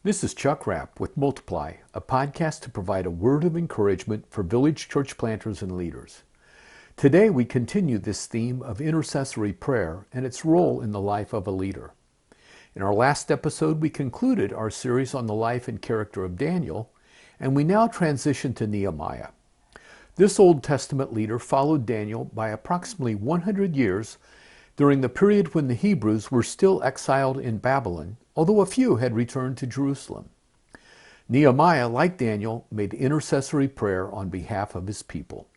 This is Chuck Rapp with Multiply, a podcast to provide a word of encouragement for village church planters and leaders. Today we continue this theme of intercessory prayer and its role in the life of a leader. In our last episode, we concluded our series on the life and character of Daniel, and we now transition to Nehemiah. This Old Testament leader followed Daniel by approximately 100 years during the period when the Hebrews were still exiled in Babylon, although a few had returned to Jerusalem. Nehemiah, like Daniel, made intercessory prayer on behalf of his people.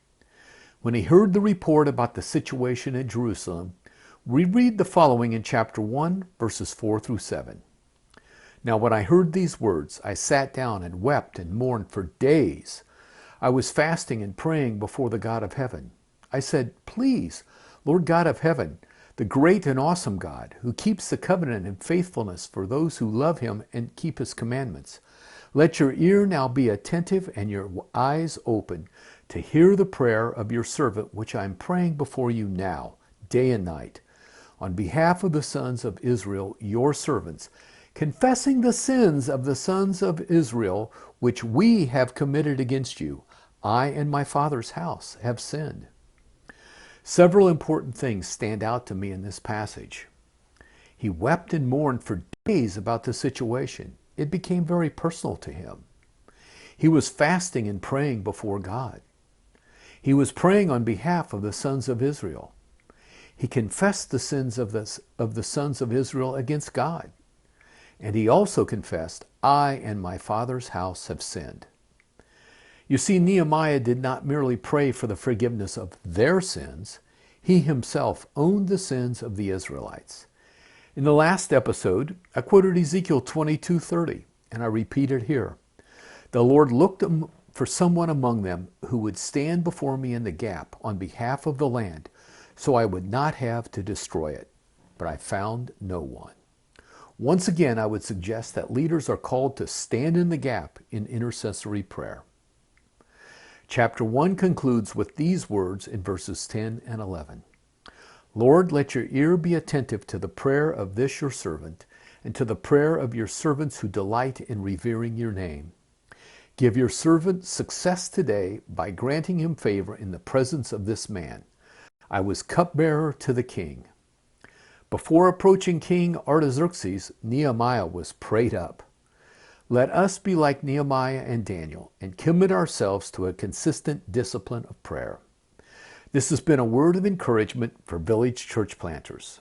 When he heard the report about the situation in Jerusalem, we read the following in chapter 1, verses 4 through 7. Now when I heard these words, I sat down and wept and mourned for days. I was fasting and praying before the God of heaven. I said, "Please, Lord God of heaven, the great and awesome God, who keeps the covenant and faithfulness for those who love him and keep his commandments, let your ear now be attentive and your eyes open to hear the prayer of your servant, which I am praying before you now, day and night, on behalf of the sons of Israel, your servants, confessing the sins of the sons of Israel, which we have committed against you. I and my father's house have sinned." Several important things stand out to me in this passage. He wept and mourned for days about the situation. It became very personal to him. He was fasting and praying before God. He was praying on behalf of the sons of Israel. He confessed the sins of the sons of Israel against God. And he also confessed, "I and my father's house have sinned." You see, Nehemiah did not merely pray for the forgiveness of their sins. He himself owned the sins of the Israelites. In the last episode, I quoted Ezekiel 22:30, and I repeat it here. The Lord looked for someone among them who would stand before me in the gap on behalf of the land, so I would not have to destroy it. But I found no one. Once again, I would suggest that leaders are called to stand in the gap in intercessory prayer. Chapter 1 concludes with these words in verses 10 and 11. "Lord, let your ear be attentive to the prayer of this your servant, and to the prayer of your servants who delight in revering your name. Give your servant success today by granting him favor in the presence of this man. I was cupbearer to the king." Before approaching King Artaxerxes, Nehemiah was prayed up. Let us be like Nehemiah and Daniel and commit ourselves to a consistent discipline of prayer. This has been a word of encouragement for village church planters.